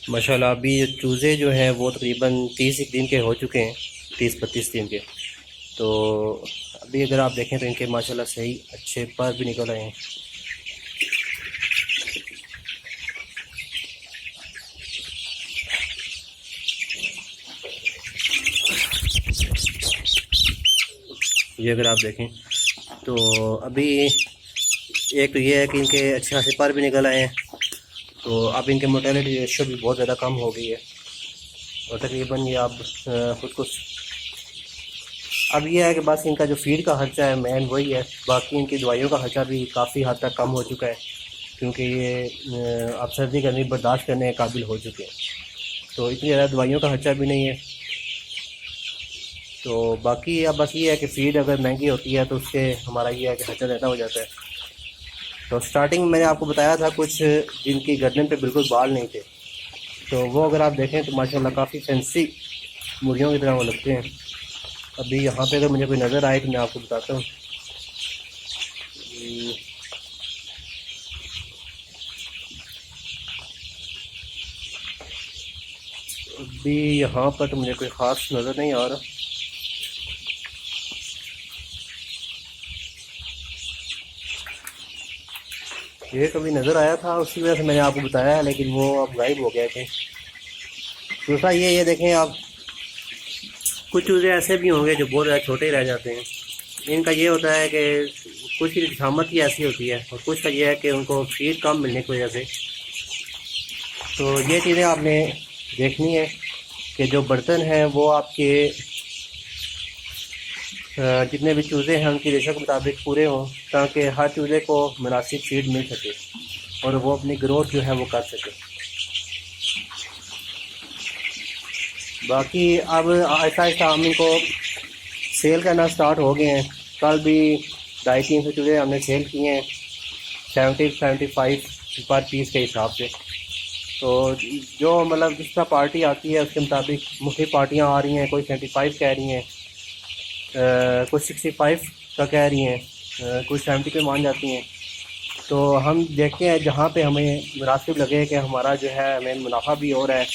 माशाल्लाह अभी चूज़े जो हैं वो तकरीबन 30 एक दिन के हो चुके हैं, 30-32 दिन के। तो अभी अगर आप देखें तो इनके माशाल्लाह सही अच्छे पर भी निकल आए हैं। ये अगर आप देखें तो अभी एक तो ये है कि इनके अच्छे खासे पर भी निकल आए हैं। तो अब इनके मोर्टेलिटी रेशो भी बहुत ज़्यादा कम हो गई है और तकरीबन ये अब खुद को अब ये है कि बस इनका जो फीड का खर्चा है मेन वही है। बाकी इनकी दवाइयों का खर्चा भी काफ़ी हद तक कम हो चुका है क्योंकि ये अब सर्दी गर्मी बर्दाश्त करने के काबिल हो चुके हैं। तो इतनी ज़्यादा दवाइयों का खर्चा भी नहीं है। तो बाकी अब बस ये है कि फ़ीड अगर महंगी होती है तो उससे हमारा ये है कि खर्चा ज़्यादा हो जाता है। तो स्टार्टिंग में मैंने आपको बताया था कुछ जिनकी गर्दन पे बिल्कुल बाल नहीं थे, तो वो अगर आप देखें तो माशाल्लाह काफ़ी फैंसी मुर्गियों की तरह वो लगते हैं। अभी यहाँ पे अगर मुझे कोई नज़र आए तो मैं आपको बताता हूँ। अभी यहाँ पर तो मुझे कोई ख़ास नज़र नहीं आ रहा। ये कभी नज़र आया था, उसी वजह से मैंने आपको बताया, लेकिन वो अब गायब हो गया थे। दूसरा ये देखें आप, कुछ चूज़े ऐसे भी होंगे जो बहुत ज़्यादा छोटे रह जाते हैं। इनका ये होता है कि कुछ की शामत ही ऐसी होती है और कुछ का ये है कि उनको फीड कम मिलने की वजह से। तो ये चीज़ें आपने देखनी है कि जो बर्तन हैं वो आपके जितने भी चूज़े हैं उनकी रेशो के मुताबिक पूरे हों, ताकि हर चूज़े को मुनासिब फीड मिल सके और वो अपनी ग्रोथ जो है वो कर सके। बाकी अब ऐसा ऐसा हम इनको सेल करना स्टार्ट हो गए हैं। कल भी 250-300 चूज़े हमने सेल किए हैं 70-75 पर पीस के हिसाब से। तो जो मतलब जिस तरह पार्टी आती है उसके मुताबिक मुख्तलिफ पार्टियाँ आ रही हैं। कोई 75 कह रही हैं, कुछ 65 का कह रही हैं, कुछ 70 पे मान जाती हैं। तो हम देखते हैं जहाँ पे हमें मुनासिब लगे कि हमारा जो है हमें मुनाफा भी हो रहा है,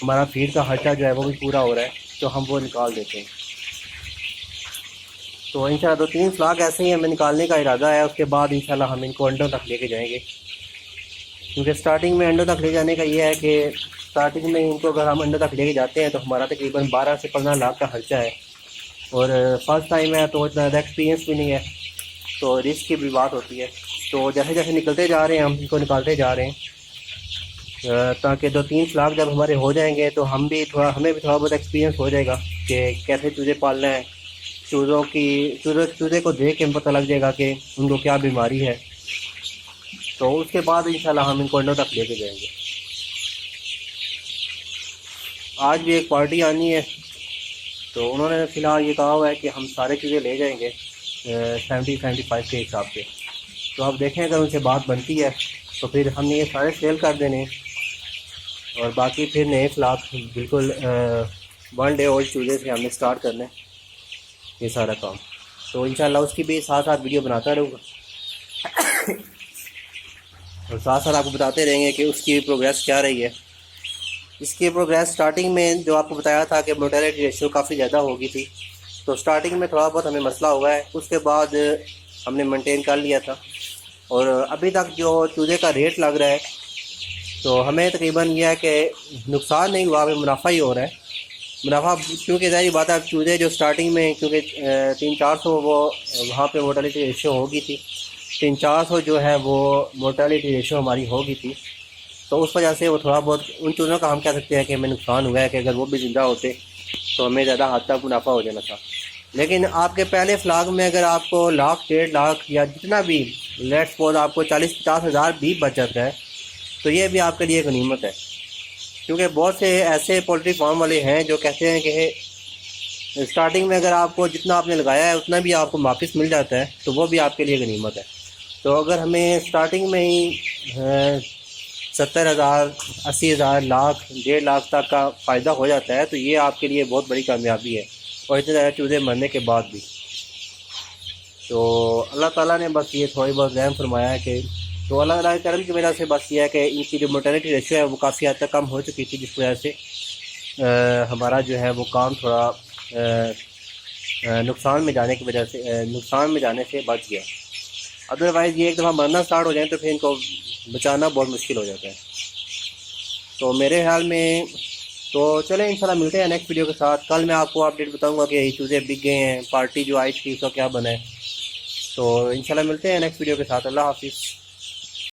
हमारा फीड का खर्चा जो है वो भी पूरा हो रहा है, तो हम वो निकाल देते हैं। तो इंशाल्लाह 2-3 फ्लाग ऐसे ही हमें निकालने का इरादा है। उसके बाद इंशाल्लाह हम इनको अंडों तक लेके जाएंगे, क्योंकि स्टार्टिंग में अंडों तक ले जाने का ये है कि स्टार्टिंग में इनको अगर हम अंडों तक लेके जाते हैं तो हमारा तकरीबन 12 से 15 लाख का खर्चा है और फर्स्ट टाइम है तो इतना ज़्यादा एक्सपीरियंस भी नहीं है, तो रिस्क की भी बात होती है। तो जैसे जैसे निकलते जा रहे हैं हम इनको निकालते जा रहे हैं, ताकि 2-3 फ्लाग जब हमारे हो जाएंगे तो हमें भी थोड़ा बहुत एक्सपीरियंस हो जाएगा कि कैसे चूज़े पालना है। चूज़े को देख के हमें पता लग जाएगा कि उनको क्या बीमारी है। तो उसके बाद इंशाल्लाह हम इनको अंडों तक लेके जाएंगे। आज भी एक पार्टी आनी है, तो उन्होंने फ़िलहाल ये कहा हुआ है कि हम सारे चीज़ें ले जाएंगे 70-75 के हिसाब से। तो आप देखें अगर उनसे बात बनती है तो फिर हमने ये सारे सेल कर देने और बाकी फिर नए फ्लाग बिल्कुल 1 डे ओल्ड चूज़े से हमने स्टार्ट करना है ये सारा काम। तो इंशाल्लाह उसकी भी साथ साथ वीडियो बनाता रहूँगा और साथ साथ आपको बताते रहेंगे कि उसकी प्रोग्रेस क्या रही है। इसकी प्रोग्रेस स्टार्टिंग में जो आपको बताया था कि मोर्टेलिटी रेशियो काफ़ी ज़्यादा हो गई थी, तो स्टार्टिंग में थोड़ा बहुत हमें मसला हुआ है, उसके बाद हमने मेंटेन कर लिया था और अभी तक जो चूज़े का रेट लग रहा है तो हमें तकरीबन यह है कि नुकसान नहीं हुआ, हमें मुनाफा ही हो रहा है। मुनाफा क्योंकि ज़ाहिर बात है चूज़े जो स्टार्टिंग में क्योंकि 300-400 वो वहाँ पे मोर्टेलिटी रेशियो होगी थी, 300-400 जो है वो मोर्टेलिटी रेशियो हमारी होगी थी। तो उस वजह से वो थोड़ा बहुत उन चूज़ों का हम कह सकते हैं कि हमें नुकसान हुआ है कि अगर वो भी ज़िंदा होते तो हमें ज़्यादा हद तक मुनाफा हो जाना था। लेकिन आपके पहले फ्लाग में अगर आपको 1-1.5 लाख या जितना भी लेट्स सपोज आपको 40-50 हज़ार भी बच जाता है तो ये भी आपके लिए गनीमत है, क्योंकि बहुत से ऐसे पोल्ट्री फार्म वाले हैं जो कहते हैं कि स्टार्टिंग में अगर आपको जितना आपने लगाया है उतना भी आपको वापस मिल जाता है तो वो भी आपके लिए गनीमत है। तो अगर हमें स्टार्टिंग में ही 70,000, 80,000, लाख, 1.5 लाख तक का फ़ायदा हो जाता है तो ये आपके लिए बहुत बड़ी कामयाबी है, और इतने ज़्यादा चूज़े मरने के बाद भी। तो अल्लाह ताला ने बस ये थोड़ी बहुत रहम फरमाया है कि तो अल्लाह ताला के करम की वजह से बस ये है कि इनकी जो मोर्टेलिटी रेशियो है वो काफ़ी हद तक कम हो चुकी थी, जिस वजह से हमारा जो है वो काम थोड़ा नुकसान में जाने की वजह से नुकसान में जाने से बच गया। अदरवाइज़ ये एक दफ़ा मरना स्टार्ट हो जाए तो फिर इनको बचाना बहुत मुश्किल हो जाता है। तो मेरे ख्याल में तो चलें इंशाल्लाह मिलते हैं नेक्स्ट वीडियो के साथ। कल मैं आपको अपडेट बताऊंगा कि ये चूज़े बिक गए हैं, पार्टी जो आई थी उसका क्या बना है। तो इंशाल्लाह मिलते हैं नेक्स्ट वीडियो के साथ। अल्लाह हाफिज़।